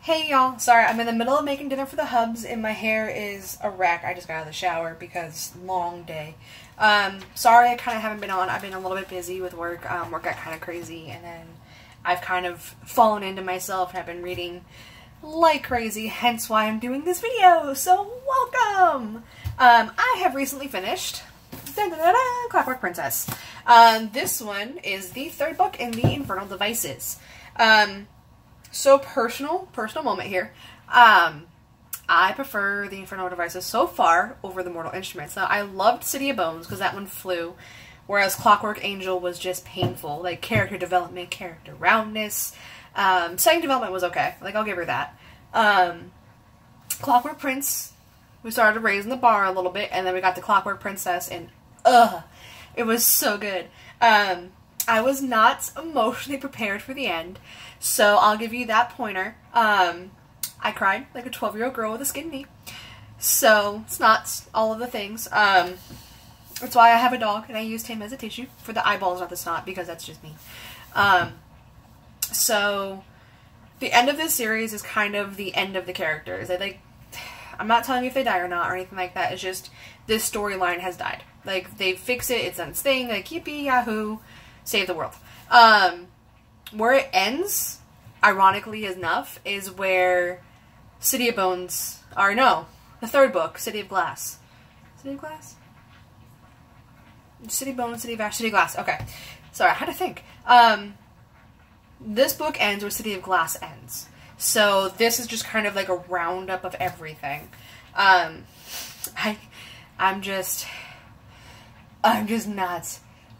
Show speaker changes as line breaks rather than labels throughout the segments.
Hey y'all, sorry, I'm in the middle of making dinner for the hubs and my hair is a wreck. I just got out of the shower because long day. Sorry I kind of haven't been on. I've been a little bit busy with work. Work got kind of crazy and then I've kind of fallen into myself and I've been reading like crazy, hence why I'm doing this video. So welcome! I have recently finished Clockwork Princess. This one is the third book in the Infernal Devices. So personal moment here. I prefer the Infernal Devices so far over the Mortal Instruments. Now, I loved City of Bones because that one flew, whereas Clockwork Angel was just painful. Like, character development, character roundness. Setting development was okay. Like, I'll give her that. Clockwork Prince, we started raising the bar a little bit, and then we got the Clockwork Princess, and it was so good. I was not emotionally prepared for the end, so I'll give you that pointer. I cried like a 12-year-old girl with a skinned knee, so it's not all of the things. That's why I have a dog, and I used him as a tissue for the eyeballs, not the snot, because that's just me. So the end of this series is kind of the end of the characters. I'm not telling you if they die or not or anything like that. It's just this storyline has died. Like, they fix it, it's done its thing, like, yippee, yahoo, save the world. Where it ends, ironically enough, is where City of Bones, or no, the third book, City of Glass. City of Glass? City of Bones, City of Ash, City of Glass, okay. Sorry, I had to think. This book ends where City of Glass ends. So this is just kind of like a roundup of everything. I'm just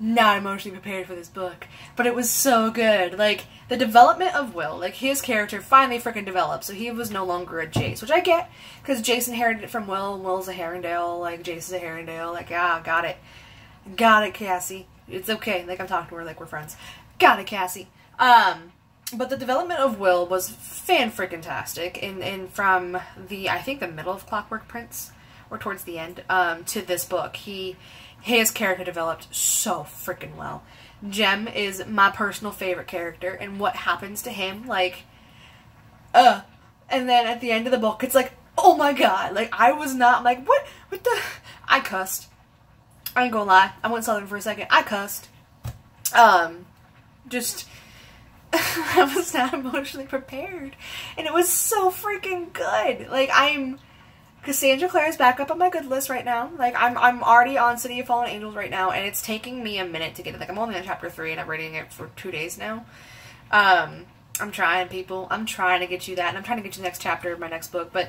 not emotionally prepared for this book. But it was so good. Like, the development of Will, like, his character finally freaking developed, so he was no longer a Jace, which I get, because Jace inherited it from Will, and Will's a Herondale, like, Jace is a Herondale, like, yeah, got it. Got it, Cassie. It's okay, like, I'm talking to her like we're friends. Got it, Cassie. But the development of Will was fan-freaking-tastic, and from the, I think, the middle of Clockwork Prince, or towards the end, to this book, his character developed so freaking well. Jem is my personal favorite character, and what happens to him, like, and then at the end of the book, it's like, oh my god, like, I was not, like, what the, I cussed. I ain't gonna lie, I went southern for a second, I cussed. Just, I was not emotionally prepared, and it was so freaking good. Like, Cassandra Clare is back up on my good list right now. Like, I'm already on City of Fallen Angels right now, and it's taking me a minute to get it. Like, I'm only on chapter 3, and I'm reading it for 2 days now. I'm trying, people. I'm trying to get you that, and I'm trying to get you the next chapter of my next book, but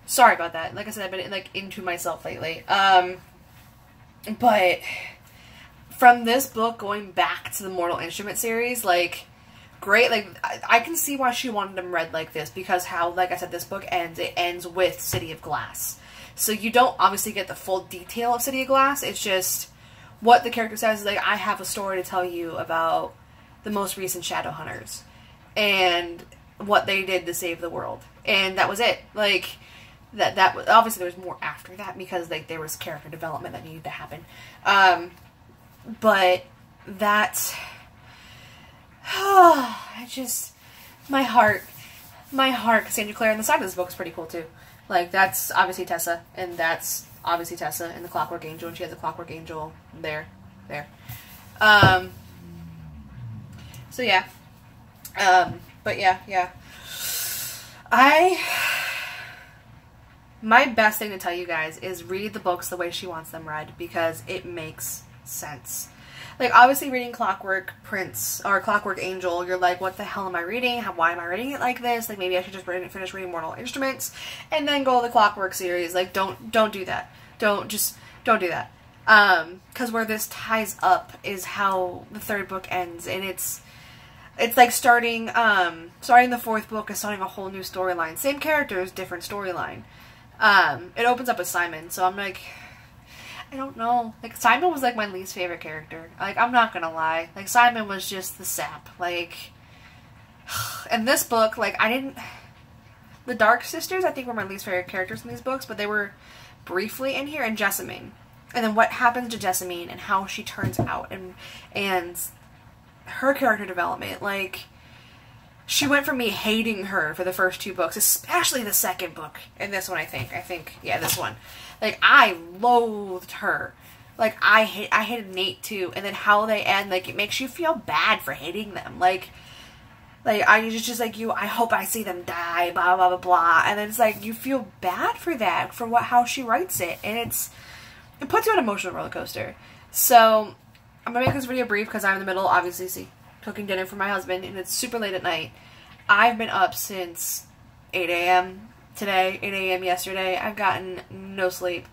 sorry about that. Like I said, I've been, like, into myself lately. But from this book going back to the Mortal Instrument series, like, great, like, I can see why she wanted them read like this, because how, like I said, this book ends, it ends with City of Glass. So you don't obviously get the full detail of City of Glass, it's just what the character says is, like, I have a story to tell you about the most recent Shadowhunters, and what they did to save the world. And that was it. Like, that was, obviously there was more after that, because, like, there was character development that needed to happen. But that, I just, my heart, Cassandra Clare, and the side of this book is pretty cool too. Like, that's obviously Tessa, and that's obviously Tessa in the Clockwork Angel, and she has a Clockwork Angel there. So yeah. But yeah. My best thing to tell you guys is read the books the way she wants them read, because it makes sense. Like, obviously reading Clockwork Prince, or Clockwork Angel, you're like, what the hell am I reading? Why am I reading it like this? Like, maybe I should just finish reading Mortal Instruments, and then go to the Clockwork series. Like, don't do that. Don't do that. Because where this ties up is how the third book ends, and it's like starting the fourth book is starting a whole new storyline. Same characters, different storyline. It opens up with Simon, so I'm like, I don't know. Like, Simon was, like, my least favorite character. Like, I'm not gonna lie. Like, Simon was just the sap. Like, in this book, like, the Dark Sisters, I think, were my least favorite characters in these books, but they were briefly in here, and Jessamine. And then what happens to Jessamine, and how she turns out, and her character development, like, she went from me hating her for the first 2 books, especially the second book, and this one I think, yeah, this one. Like, I loathed her. Like, I hated Nate too, and then how they end, like, it makes you feel bad for hating them. Like I just like, I hope I see them die, blah, blah, blah, blah, and then it's like, you feel bad for that, for how she writes it, and it puts you on an emotional roller coaster. So, I'm gonna make this video brief, because I'm in the middle, obviously, cooking dinner for my husband, and it's super late at night. I've been up since 8 a.m. today, 8 a.m. yesterday. I've gotten no sleep.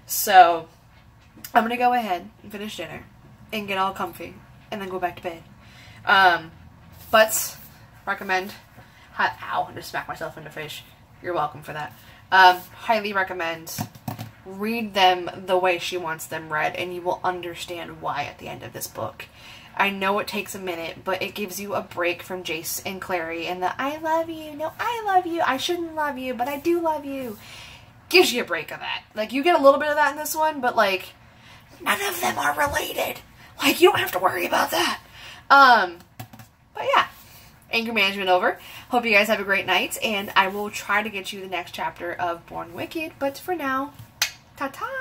So, I'm going to go ahead and finish dinner and get all comfy and then go back to bed. But, recommend, ow, I just smacked myself in the face. You're welcome for that. Highly recommend read them the way she wants them read, and you will understand why at the end of this book. I know it takes a minute, but it gives you a break from Jace and Clary and the I love you, no I love you, I shouldn't love you, but I do love you. Gives you a break of that. Like, you get a little bit of that in this one, but like, none of them are related. Like, you don't have to worry about that. But yeah, anger management over. Hope you guys have a great night, and I will try to get you the next chapter of Born Wicked, but for now, ta-ta!